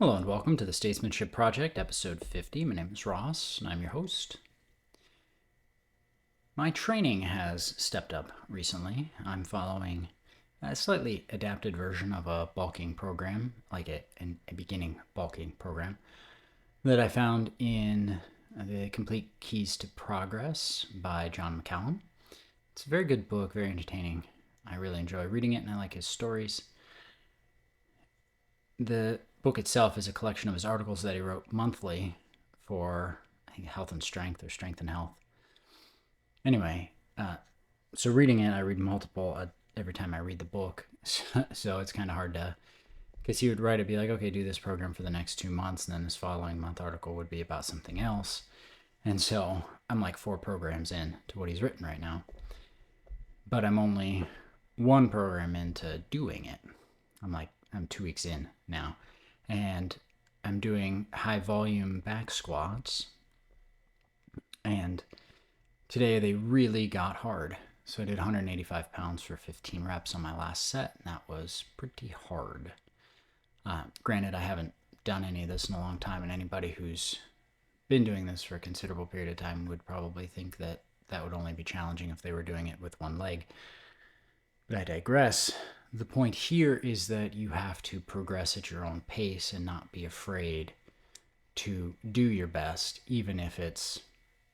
Hello and welcome to the Statesmanship Project, episode 50. My name is Ross, and I'm your host. My training has stepped up recently. I'm following a slightly adapted version of a bulking program, like a beginning bulking program, that I found in The Complete Keys to Progress by John McCallum. It's a very good book, very entertaining. I really enjoy reading it, and I like his stories. The book itself is a collection of his articles that he wrote monthly for, I think, Health and Strength or Strength and Health. Anyway, so reading it, I read multiple every time I read the book. So it's kind of hard to, because he would write it, be like, okay, do this program for the next 2 months, and then his following month article would be about something else. And so I'm like 4 programs in to what he's written right now. But I'm only 1 program into doing it. I'm 2 weeks in now. And I'm doing high volume back squats. And today they really got hard. So I did 185 pounds for 15 reps on my last set, and that was pretty hard. Granted, I haven't done any of this in a long time, and anybody who's been doing this for a considerable period of time would probably think that that would only be challenging if they were doing it with one leg. But I digress. The point here is that you have to progress at your own pace and not be afraid to do your best, even if it's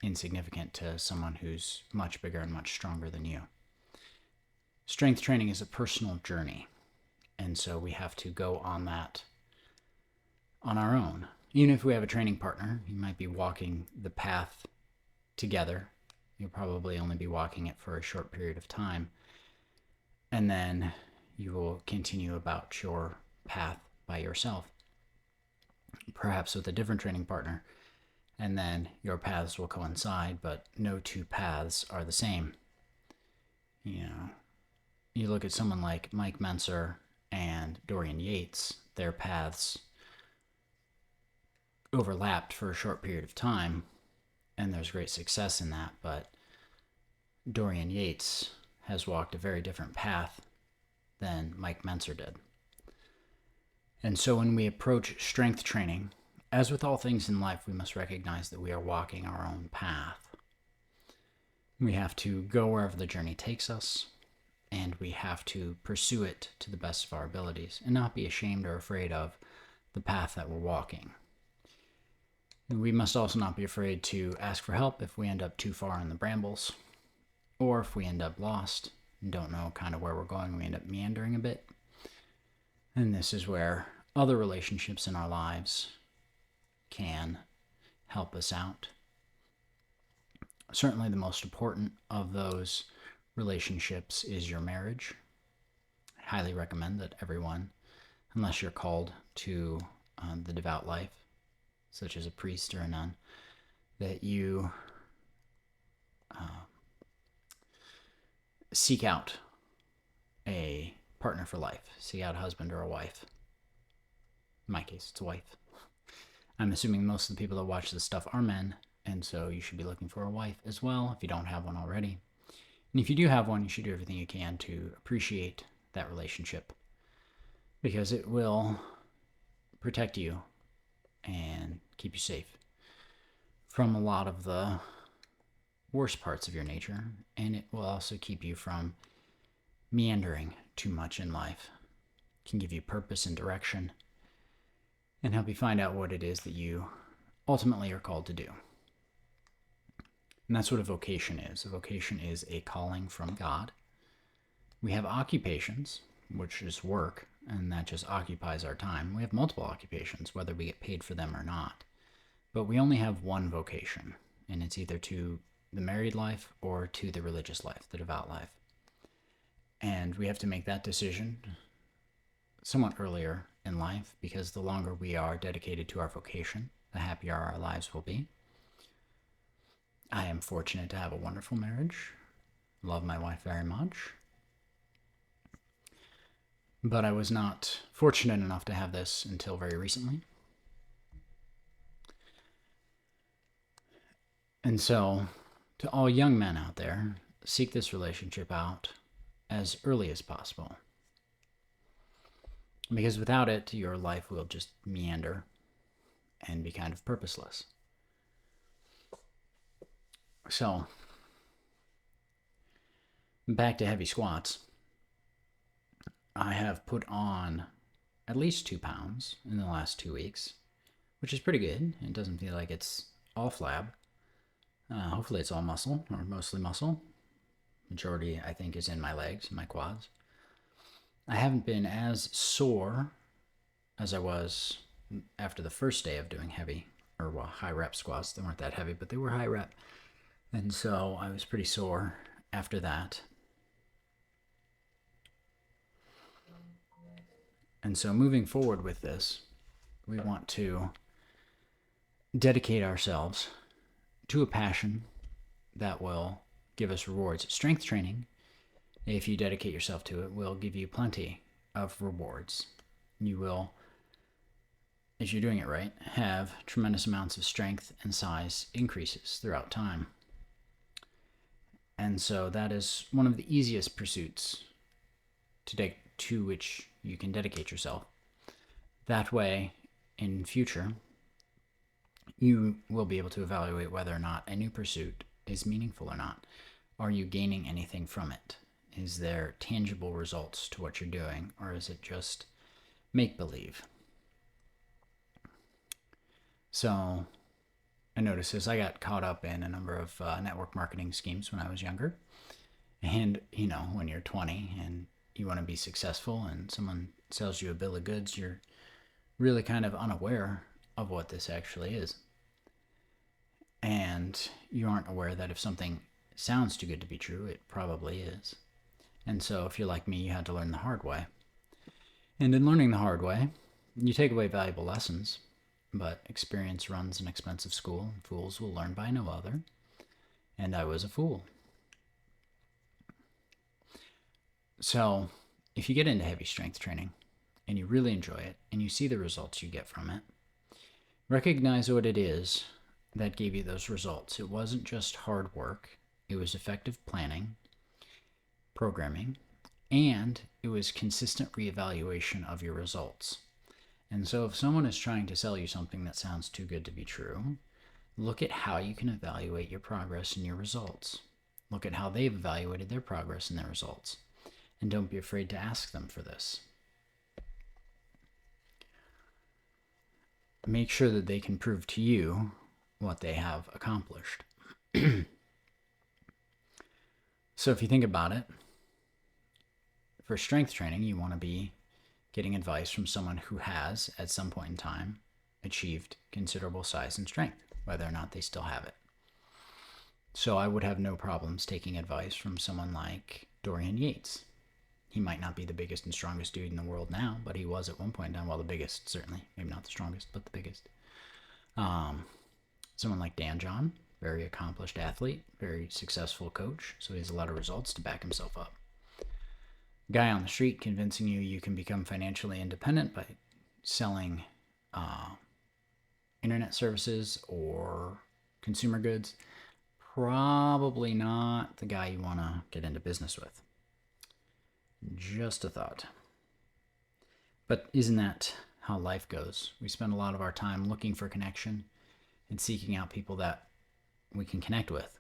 insignificant to someone who's much bigger and much stronger than you. Strength training is a personal journey, and so we have to go on that on our own. Even if we have a training partner, you might be walking the path together. You'll probably only be walking it for a short period of time, and then you will continue about your path by yourself, perhaps with a different training partner, and then your paths will coincide, but no 2 paths are the same. You look at someone like Mike Menser and Dorian Yates, their paths overlapped for a short period of time, and there's great success in that, but Dorian Yates has walked a very different path than Mike Menser did. And so when we approach strength training, as with all things in life, we must recognize that we are walking our own path. We have to go wherever the journey takes us, and we have to pursue it to the best of our abilities and not be ashamed or afraid of the path that we're walking. And we must also not be afraid to ask for help if we end up too far in the brambles, or if we end up lost and don't know kind of where we're going, we end up meandering a bit. And this is where other relationships in our lives can help us out. Certainly the most important of those relationships is your marriage. I highly recommend that everyone, unless you're called to the devout life, such as a priest or a nun, that you seek out a partner for life. Seek out a husband or a wife. In my case, it's a wife. I'm assuming most of the people that watch this stuff are men, and so you should be looking for a wife as well if you don't have one already. And if you do have one, you should do everything you can to appreciate that relationship, because it will protect you and keep you safe from a lot of the worst parts of your nature, and it will also keep you from meandering too much in life. It can give you purpose and direction and help you find out what it is that you ultimately are called to do. And that's what a vocation is. A vocation is a calling from God. We have occupations, which is work, and that just occupies our time. We have multiple occupations, whether we get paid for them or not. But we only have one vocation, and it's either to the married life or to the religious life, the devout life. And we have to make that decision somewhat earlier in life, because the longer we are dedicated to our vocation, the happier our lives will be. I am fortunate to have a wonderful marriage. Love my wife very much. But I was not fortunate enough to have this until very recently. And so, to all young men out there, seek this relationship out as early as possible. Because without it, your life will just meander and be kind of purposeless. So, back to heavy squats. I have put on at least 2 pounds in the last 2 weeks, which is pretty good. It doesn't feel like it's all flab. Hopefully it's all muscle, or mostly muscle. Majority, I think, is in my legs and my quads. I haven't been as sore as I was after the first day of doing heavy, or well, high rep squats. They weren't that heavy, but they were high rep. And so I was pretty sore after that. And so moving forward with this, we want to dedicate ourselves to a passion that will give us rewards. Strength training, if you dedicate yourself to it, will give you plenty of rewards. You will, if you're doing it right, have tremendous amounts of strength and size increases throughout time. And so that is one of the easiest pursuits to which you can dedicate yourself. That way, in future, you will be able to evaluate whether or not a new pursuit is meaningful or not. Are you gaining anything from it? Is there tangible results to what you're doing, or is it just make-believe? So I noticed this. I got caught up in a number of network marketing schemes when I was younger. And, when you're 20 and you want to be successful and someone sells you a bill of goods, you're really kind of unaware of what this actually is. And you aren't aware that if something sounds too good to be true, it probably is. And so if you're like me, you had to learn the hard way. And in learning the hard way, you take away valuable lessons, but experience runs an expensive school. Fools will learn by no other. And I was a fool. So if you get into heavy strength training and you really enjoy it and you see the results you get from it, recognize what it is that gave you those results. It wasn't just hard work. It was effective planning, programming, and it was consistent reevaluation of your results. And so if someone is trying to sell you something that sounds too good to be true, look at how you can evaluate your progress and your results. Look at how they've evaluated their progress and their results. And don't be afraid to ask them for this. Make sure that they can prove to you what they have accomplished. So if you think about it, for strength training, you want to be getting advice from someone who has, at some point in time, achieved considerable size and strength, whether or not they still have it. So I would have no problems taking advice from someone like Dorian Yates. He might not be the biggest and strongest dude in the world now, but he was at one point in time. Well, the biggest, certainly. Maybe not the strongest, but the biggest. Someone like Dan John, very accomplished athlete, very successful coach, so he has a lot of results to back himself up. Guy on the street convincing you can become financially independent by selling internet services or consumer goods, probably not the guy you want to get into business with. Just a thought. But isn't that how life goes? We spend a lot of our time looking for connection and seeking out people that we can connect with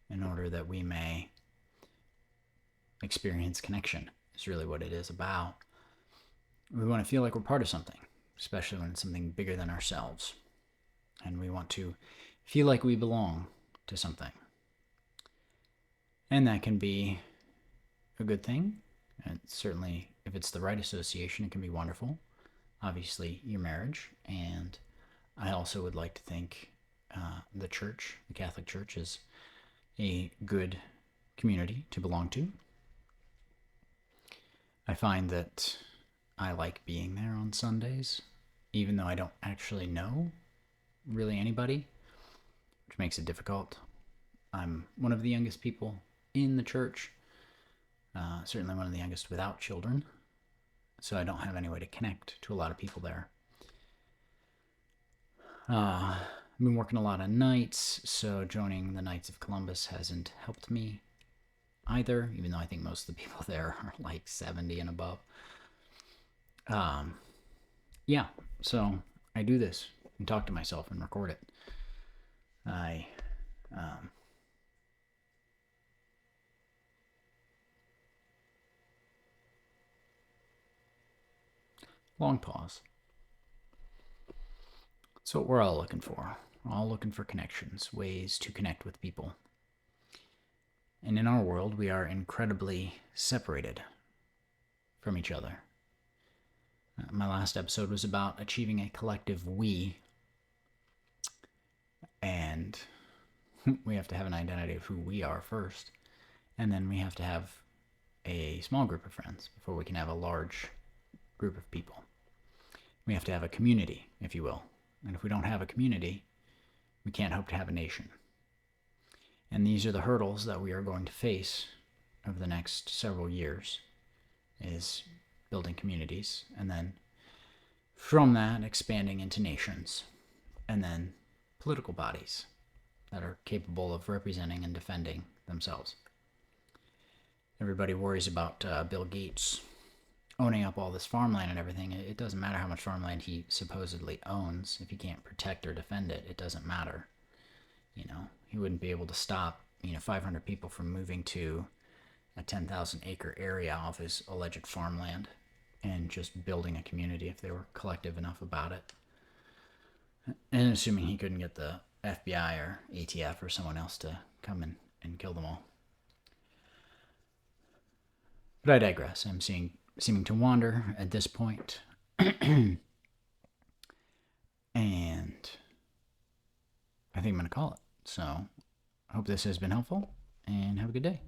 in order that we may experience connection. Is really what it is about. We want to feel like we're part of something, especially when it's something bigger than ourselves. And we want to feel like we belong to something. And that can be a good thing. And certainly, if it's the right association, it can be wonderful. Obviously, your marriage. And I also would like to think the church, the Catholic Church, is a good community to belong to. I find that I like being there on Sundays, even though I don't actually know really anybody, which makes it difficult. I'm one of the youngest people in the church, certainly one of the youngest without children, so I don't have any way to connect to a lot of people there. I've been working a lot of nights, so joining the Knights of Columbus hasn't helped me either, even though I think most of the people there are like 70 and above. Yeah, so I do this and talk to myself and record it. I long pause. That's what we're all looking for. We're all looking for connections, ways to connect with people. And in our world, we are incredibly separated from each other. My last episode was about achieving a collective we, and we have to have an identity of who we are first, and then we have to have a small group of friends before we can have a large group of people. We have to have a community, if you will. And if we don't have a community, we can't hope to have a nation. And these are the hurdles that we are going to face over the next several years, is building communities, and then from that expanding into nations, and then political bodies that are capable of representing and defending themselves. Everybody worries about Bill Gates owning up all this farmland and everything. It doesn't matter how much farmland he supposedly owns. If he can't protect or defend it, it doesn't matter. He wouldn't be able to stop 500 people from moving to a 10,000 acre area off his alleged farmland and just building a community if they were collective enough about it. And assuming he couldn't get the FBI or ATF or someone else to come and kill them all. But I digress. I'm seeming to wander at this point. And I think I'm going to call it. So I hope this has been helpful, and have a good day.